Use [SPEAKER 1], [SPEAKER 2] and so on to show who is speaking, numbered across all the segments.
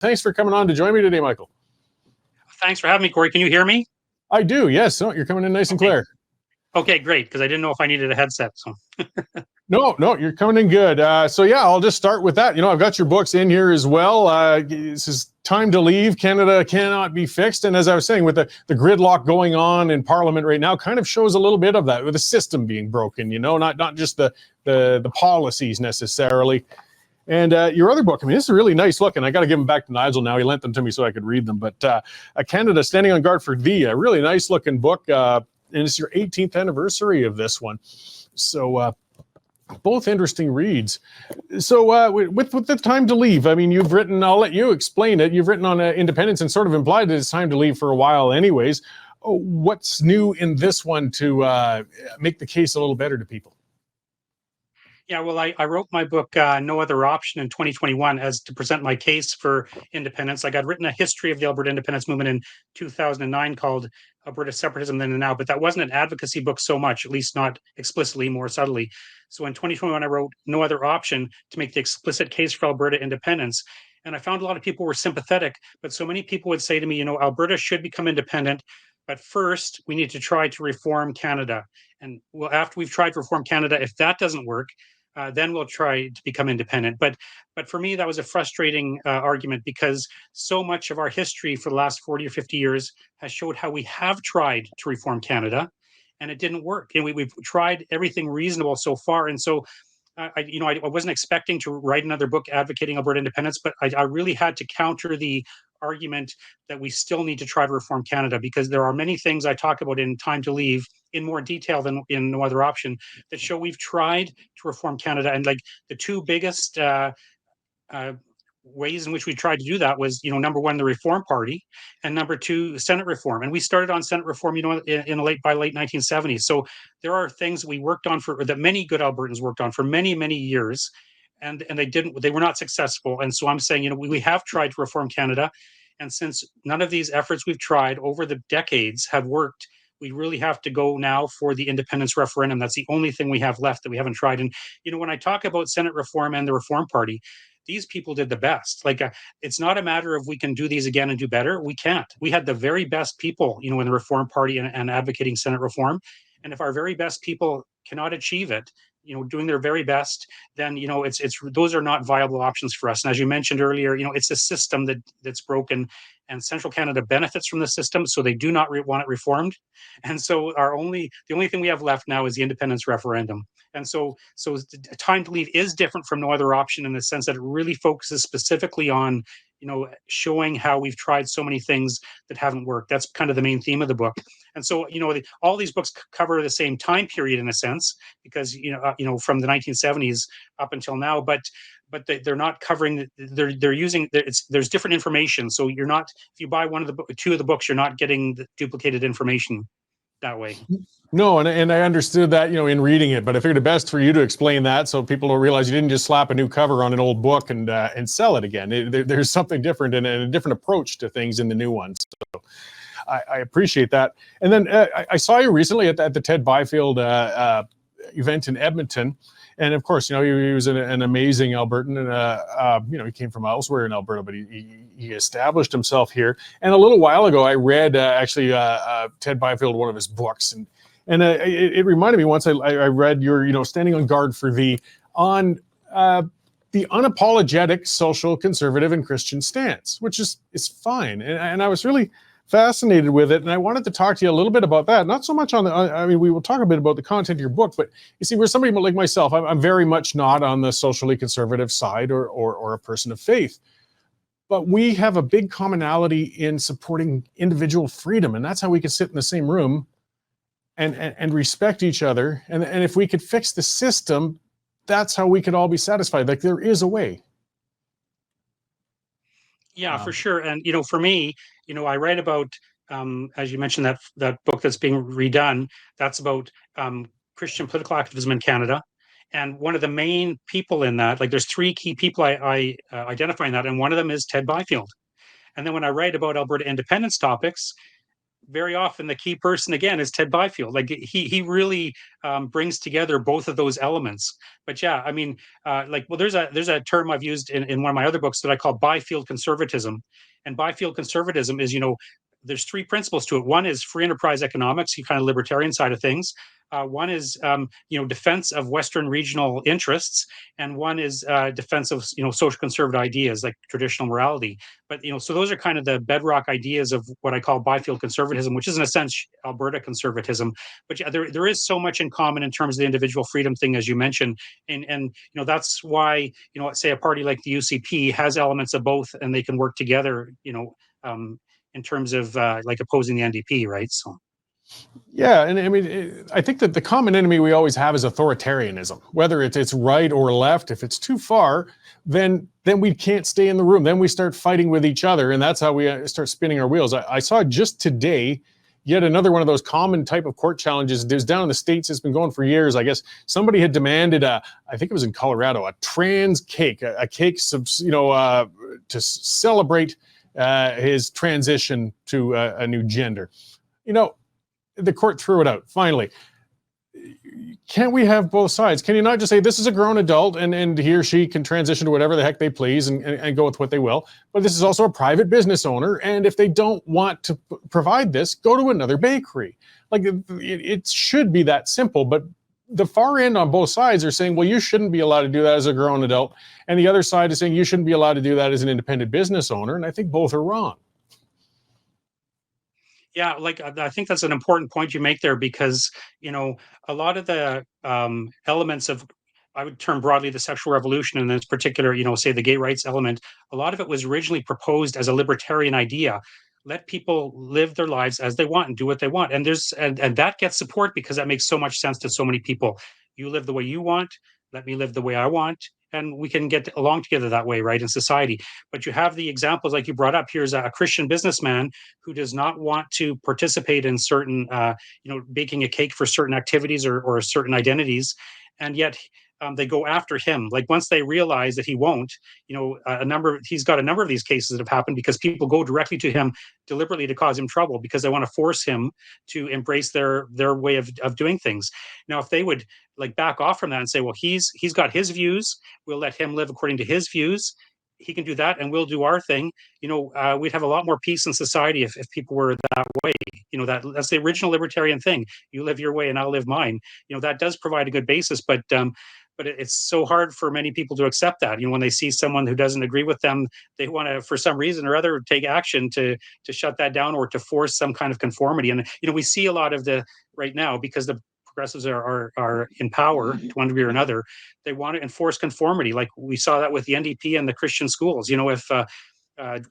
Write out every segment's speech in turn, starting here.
[SPEAKER 1] Thanks for coming on to join me today, Michael.
[SPEAKER 2] Thanks for having me, Corey. Can you hear me?
[SPEAKER 1] I do, yes. No, you're coming in nice and clear.
[SPEAKER 2] Okay, great, because I didn't know if I needed a headset. So.
[SPEAKER 1] No, you're coming in good. So yeah, I'll just start with that. I've got your books in here as well. This is Time to Leave. Canada Cannot Be Fixed. And as I was saying, with the gridlock going on in Parliament right now, kind of shows a little bit of that, with the system being broken, not just the policies necessarily. And your other book, this is a really nice look, and I got to give them back to Nigel now. He lent them to me so I could read them. But Canada Standing on Guard for Thee, a really nice looking book. And it's your 18th anniversary of this one. So both interesting reads. So with the Time to Leave, you've written, I'll let you explain it. You've written on independence and sort of implied that it's time to leave for a while anyways. What's new in this one to make the case a little better to people?
[SPEAKER 2] Yeah, well, I wrote my book, No Other Option, in 2021 as to present my case for independence. I'd written a history of the Alberta independence movement in 2009 called Alberta Separatism Then and Now, but that wasn't an advocacy book so much, at least not explicitly, more subtly. So in 2021, I wrote No Other Option to make the explicit case for Alberta independence. And I found a lot of people were sympathetic, but so many people would say to me, Alberta should become independent, but first we need to try to reform Canada. And well, after we've tried to reform Canada, if that doesn't work, then we'll try to become independent. But for me, that was a frustrating argument, because so much of our history for the last 40 or 50 years has showed how we have tried to reform Canada, and it didn't work. And we've tried everything reasonable so far. And so, I wasn't expecting to write another book advocating Alberta independence, but I really had to counter the argument that we still need to try to reform Canada, because there are many things I talk about in Time to Leave in more detail than in No Other Option that show we've tried to reform Canada. And the two biggest ways in which we tried to do that was, number one, the Reform Party, and number two, Senate reform. And we started on Senate reform, by late 1970s. So there are things that we worked on that many good Albertans worked on for many, many years. And they were not successful. And so I'm saying, we have tried to reform Canada. And since none of these efforts we've tried over the decades have worked, we really have to go now for the independence referendum. That's the only thing we have left that we haven't tried. And, when I talk about Senate reform and the Reform Party, these people did the best. It's not a matter of we can do these again and do better. We can't. We had the very best people, in the Reform Party and advocating Senate reform. And if our very best people cannot achieve it, doing their very best, then it's those are not viable options for us. And as you mentioned earlier, it's a system that's broken, and Central Canada benefits from the system, so they do not want it reformed. And so the only thing we have left now is the independence referendum. And so Time to Leave is different from No Other Option in the sense that it really focuses specifically on showing how we've tried so many things that haven't worked. That's kind of the main theme of the book. And so, all these books cover the same time period in a sense, because, from the 1970s up until now, but they're not covering, they're using, there's different information. So you're not, if you buy two of the books, you're not getting the duplicated information that way.
[SPEAKER 1] No, and I understood that, in reading it, but I figured it best for you to explain that so people will realize you didn't just slap a new cover on an old book and sell it again. There's something different and a different approach to things in the new ones. So I appreciate that. And then I saw you recently at the Ted Byfield event in Edmonton. And of course, he was an amazing Albertan, and he came from elsewhere in Alberta, but he established himself here. And a little while ago, I read Ted Byfield, one of his books, and it reminded me once I read your Standing on Guard for Thee on the unapologetic social conservative and Christian stance, which is fine. And I was really fascinated with it, and I wanted to talk to you a little bit about that. Not so much on we will talk a bit about the content of your book, but you see, we're somebody like myself, I'm very much not on the socially conservative side or a person of faith. But we have a big commonality in supporting individual freedom, and that's how we can sit in the same room and respect each other. And if we could fix the system, that's how we could all be satisfied. Like, there is a way.
[SPEAKER 2] Yeah, for sure. And, for me, I write about, as you mentioned, that book that's being redone, that's about Christian political activism in Canada. And one of the main people in that, there's three key people I identify in that, and one of them is Ted Byfield. And then when I write about Alberta independence topics, very often the key person again is Ted Byfield. Like he really brings together both of those elements. But yeah, I mean, like well, there's a term I've used in one of my other books that I call Byfield conservatism, and Byfield conservatism is there's three principles to it. One is free enterprise economics, the kind of libertarian side of things. One is defense of Western regional interests, and one is defense of social conservative ideas like traditional morality. But so those are kind of the bedrock ideas of what I call Byfield conservatism, which is in a sense Alberta conservatism. But yeah, there is so much in common in terms of the individual freedom thing, as you mentioned, and that's why say a party like the UCP has elements of both, and they can work together. In terms of like opposing the NDP, right? So.
[SPEAKER 1] Yeah, and I mean, I think that the common enemy we always have is authoritarianism. Whether it's right or left, if it's too far, then we can't stay in the room. Then we start fighting with each other, and that's how we start spinning our wheels. I saw just today yet another one of those common type of court challenges. There's down in the States, it's been going for years. I guess somebody had demanded I think it was in Colorado, a trans cake, a cake, to celebrate his transition to a new gender. The court threw it out. Finally, can't we have both sides? Can you not just say this is a grown adult and he or she can transition to whatever the heck they please and go with what they will? But this is also a private business owner. And if they don't want to provide this, go to another bakery. Like it should be that simple. But the far end on both sides are saying, well, you shouldn't be allowed to do that as a grown adult. And the other side is saying you shouldn't be allowed to do that as an independent business owner. And I think both are wrong.
[SPEAKER 2] Yeah, like I think that's an important point you make there because a lot of the elements of I would term broadly the sexual revolution, and in this particular, say the gay rights element, a lot of it was originally proposed as a libertarian idea. Let people live their lives as they want and do what they want, and and that gets support because that makes so much sense to so many people. You live the way you want, let me live the way I want, and we can get along together that way, right, in society. But you have the examples like you brought up. Here's a Christian businessman who does not want to participate in certain, baking a cake for certain activities or certain identities, and yet they go after him. Like once they realize that he won't, he's got a number of these cases that have happened because people go directly to him deliberately to cause him trouble because they want to force him to embrace their way of doing things. Now, if they would like back off from that and say, well, he's got his views, we'll let him live according to his views. He can do that, and we'll do our thing. We'd have a lot more peace in society if people were that way. That's the original libertarian thing. You live your way, and I'll live mine. That does provide a good basis, but it's so hard for many people to accept that. When they see someone who doesn't agree with them, they want to, for some reason or other, take action to shut that down or to force some kind of conformity. And we see a lot of the right now because the progressives are in power to one degree or another. They want to enforce conformity, like we saw that with the NDP and the Christian schools. If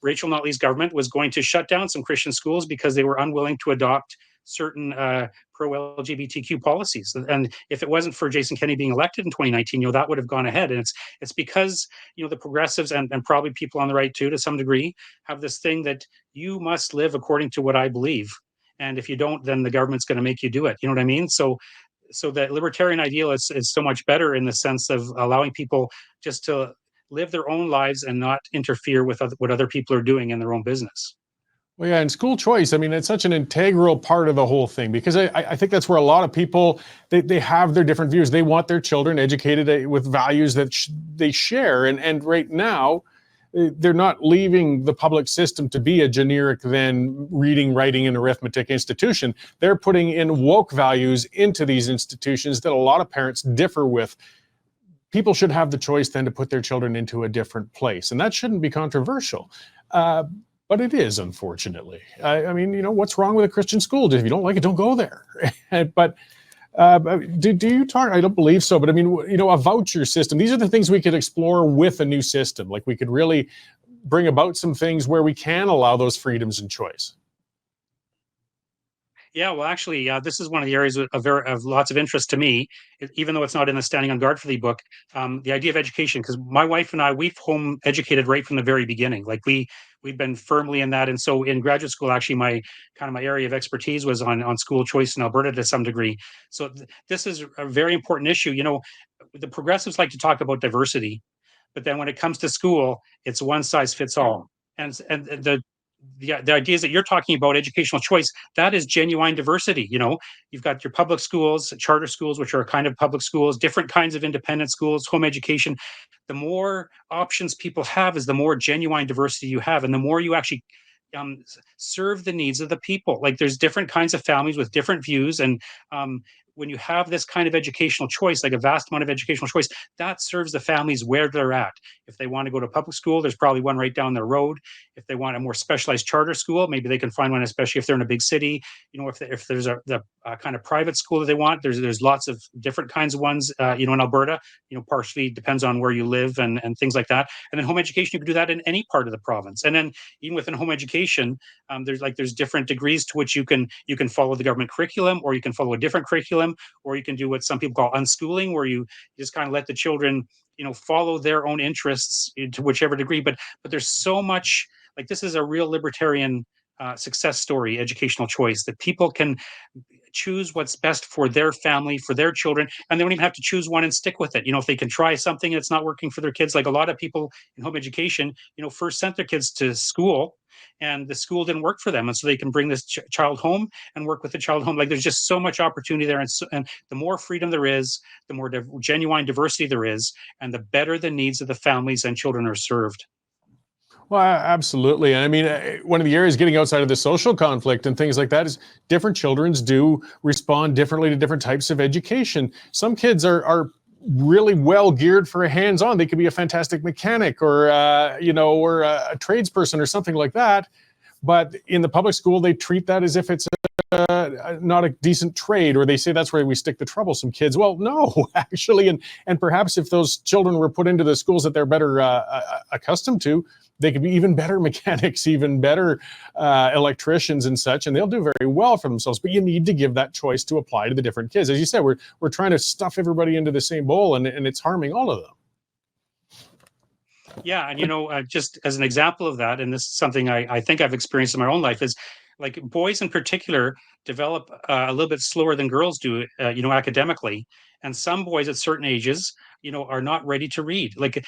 [SPEAKER 2] Rachel Notley's government was going to shut down some Christian schools because they were unwilling to adopt certain pro-LGBTQ policies. And if it wasn't for Jason Kenney being elected in 2019, that would have gone ahead. And it's because, the progressives and probably people on the right too, to some degree, have this thing that you must live according to what I believe. And if you don't, then the government's going to make you do it. You know what I mean? So the libertarian ideal is so much better in the sense of allowing people just to live their own lives and not interfere with what other people are doing in their own business.
[SPEAKER 1] Well, yeah, and school choice, I mean, it's such an integral part of the whole thing because I think that's where a lot of people, they have their different views. They want their children educated with values that they share. And right now, they're not leaving the public system to be a generic then reading, writing, and arithmetic institution. They're putting in woke values into these institutions that a lot of parents differ with. People should have the choice then to put their children into a different place. And that shouldn't be controversial. But it is, unfortunately. I mean, what's wrong with a Christian school? If you don't like it, don't go there. But do you talk? I don't believe so. But I mean, a voucher system. These are the things we could explore with a new system. Like we could really bring about some things where we can allow those freedoms and choice.
[SPEAKER 2] Yeah, well, actually, this is one of the areas of lots of interest to me, even though it's not in the Standing on Guard for Thee book. The idea of education, because my wife and I, we've home educated right from the very beginning. Like we've been firmly in that, and so in graduate school, actually, my area of expertise was on school choice in Alberta to some degree. So this is a very important issue. The progressives like to talk about diversity, but then when it comes to school, it's one size fits all, and the the ideas that you're talking about, educational choice, that is genuine diversity. You've got your public schools, charter schools, which are kind of public schools, different kinds of independent schools, home education. The more options people have is the more genuine diversity you have, and the more you actually serve the needs of the people. Like, there's different kinds of families with different views, and when you have this kind of educational choice, like a vast amount of educational choice, that serves the families where they're at. If they want to go to public school, there's probably one right down their road. If they want a more specialized charter school, maybe they can find one, especially if they're in a big city. If there's the kind of private school that they want, there's lots of different kinds of ones. In Alberta, partially depends on where you live and things like that. And then home education, you can do that in any part of the province. And then even within home education, there's different degrees to which you can follow the government curriculum, or you can follow a different curriculum, or you can do what some people call unschooling, where you just kind of let the children follow their own interests to whichever degree. But there's so much, like, this is a real libertarian success story, educational choice, that people can choose what's best for their family, for their children, and they don't even have to choose one and stick with it. If they can try something that's not working for their kids, like a lot of people in home education, first sent their kids to school, and the school didn't work for them, and so they can bring this child home and work with the child home. Like, there's just so much opportunity there, and the more freedom there is, the more genuine diversity there is, and the better the needs of the families and children are served.
[SPEAKER 1] Well, absolutely. And I mean, one of the areas getting outside of the social conflict and things like that is different children's do respond differently to different types of education. Some kids are really well geared for a hands-on. They could be a fantastic mechanic, or or a tradesperson or something like that. But in the public school, they treat that as if it's not a decent trade, or they say that's where we stick the troublesome kids. Well, no, actually, and perhaps if those children were put into the schools that they're better accustomed to, they could be even better mechanics, even better electricians and such, and they'll do very well for themselves. But you need to give that choice to apply to the different kids. As you said, we're trying to stuff everybody into the same bowl, and it's harming all of them.
[SPEAKER 2] Yeah, and just as an example of that, and this is something I think I've experienced in my own life, is like boys in particular develop a little bit slower than girls do, academically. And some boys at certain ages, are not ready to read. Like,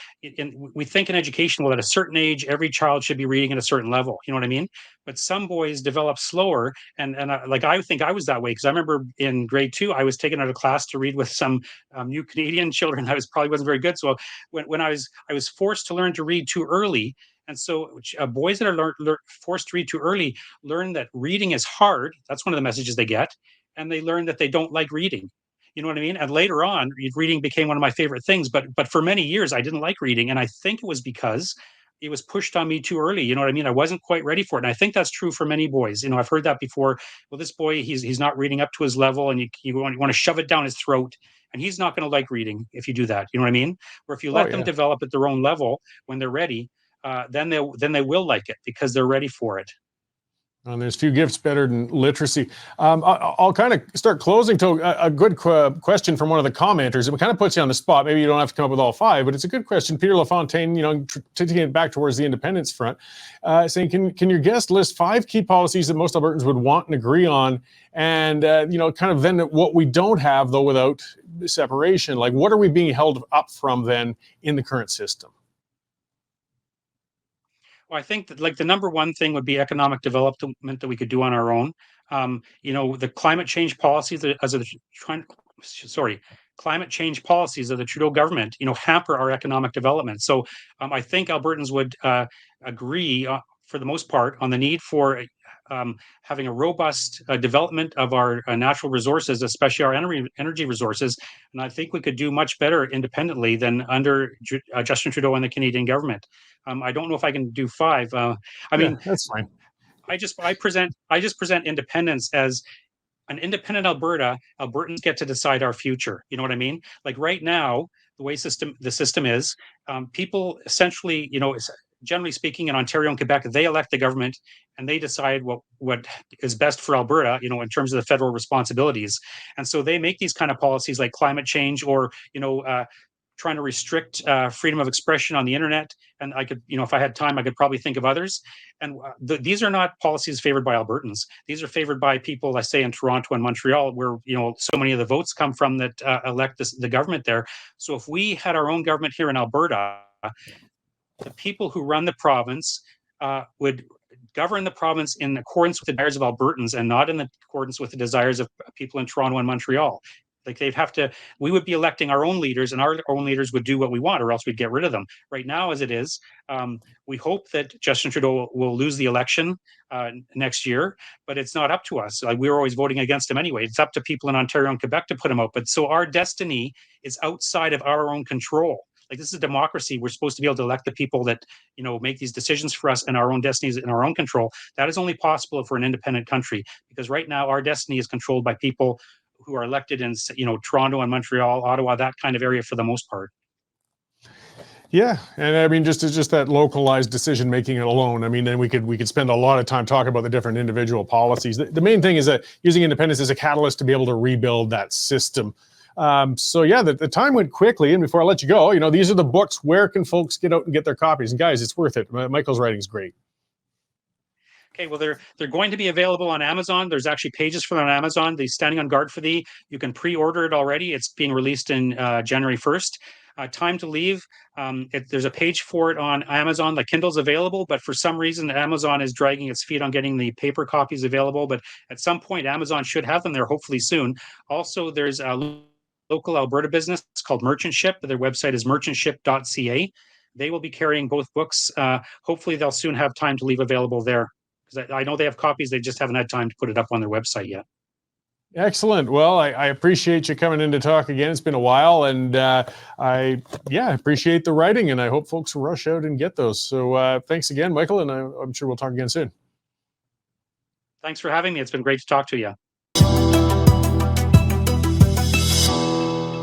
[SPEAKER 2] we think in education, well, at a certain age, every child should be reading at a certain level. You know what I mean? But some boys develop slower, and like, I think I was that way, because I remember in grade 2, I was taken out of class to read with some new Canadian children. I probably wasn't very good, so when I was forced to learn to read too early. And so boys that are forced to read too early learn that reading is hard. That's one of the messages they get. And they learn that they don't like reading. You know what I mean? And later on, reading became one of my favorite things. But for many years, I didn't like reading. And I think it was because it was pushed on me too early. You know what I mean? I wasn't quite ready for it. And I think that's true for many boys. I've heard that before. Well, this boy, he's not reading up to his level, and you want to shove it down his throat. And he's not going to like reading if you do that. You know what I mean? Or if you
[SPEAKER 1] Oh
[SPEAKER 2] let them
[SPEAKER 1] yeah.
[SPEAKER 2] develop at their own level when they're ready, then they will like it because they're ready for it.
[SPEAKER 1] And there's few gifts better than literacy. I'll kind of start closing to a good question from one of the commenters. It kind of puts you on the spot. Maybe you don't have to come up with all 5, but it's a good question. Peter LaFontaine, taking it back towards the independence front, saying, can your guest list 5 key policies that most Albertans would want and agree on? And, kind of then what we don't have, though, without separation, like what are we being held up from then in the current system?
[SPEAKER 2] Well, I think that, like, the number one thing would be economic development that we could do on our own. The climate change policies climate change policies of the Trudeau government, hamper our economic development. So I think Albertans would agree, for the most part, on the need for having a robust development of our natural resources, especially our energy resources. And I think we could do much better independently than under Justin Trudeau and the Canadian government. I don't know if I can do 5. I
[SPEAKER 1] Yeah,
[SPEAKER 2] mean,
[SPEAKER 1] that's fine.
[SPEAKER 2] I just present independence as an independent Alberta. Albertans get to decide our future. You know what I mean? Like, right now, the way the system is, people essentially, generally speaking, in Ontario and Quebec, they elect the government and they decide what is best for Alberta, in terms of the federal responsibilities. And so they make these kind of policies like climate change, or trying to restrict freedom of expression on the internet. And I could, if I had time, I could probably think of others. And these are not policies favored by Albertans. These are favored by people, I say, in Toronto and Montreal, where so many of the votes come from that elect the government there. So if we had our own government here in Alberta, the people who run the province would govern the province in accordance with the desires of Albertans and not in accordance with the desires of people in Toronto and Montreal. Like they'd have to, we would be electing our own leaders, and our own leaders would do what we want, or else we'd get rid of them. Right now, as it is, we hope that Justin Trudeau will lose the election next year, but it's not up to us. Like, we're always voting against him anyway. It's up to people in Ontario and Quebec to put him out. But so our destiny is outside of our own control. Like, this is democracy. We're supposed to be able to elect the people that, you know, make these decisions for us, and our own destinies in our own control. That is only possible if we're an independent country, because right now our destiny is controlled by people who are elected in, you know, Toronto and Montreal, Ottawa, that kind of area for the most part.
[SPEAKER 1] Yeah, and I mean, just that localized decision making alone. I mean, then we could spend a lot of time talking about the different individual policies. The main thing is that using independence as a catalyst to be able to rebuild that system. So yeah, the time went quickly. And before I let you go, you know, these are the books. Where can folks get out and get their copies? And guys, it's worth it. Michael's writing is great.
[SPEAKER 2] Okay, well, they're going to be available on Amazon. There's actually pages for them on Amazon. The Standing on Guard for Thee, you can pre-order it already. It's being released in January 1st. Time to Leave, there's a page for it on Amazon. The Kindle's available, but for some reason, Amazon is dragging its feet on getting the paper copies available. But at some point, Amazon should have them there, hopefully soon. Also, there's a local Alberta business called Merchant Ship. Their website is merchantship.ca. They will be carrying both books. Hopefully, they'll soon have Time to Leave available there. I know they have copies, they just haven't had time to put it up on their website yet.
[SPEAKER 1] Excellent. Well, I appreciate you coming in to talk again. It's been a while, and I appreciate the writing, and I hope folks will rush out and get those. So thanks again, Michael, and I'm sure we'll talk again soon.
[SPEAKER 2] Thanks for having me. It's been great to talk to you.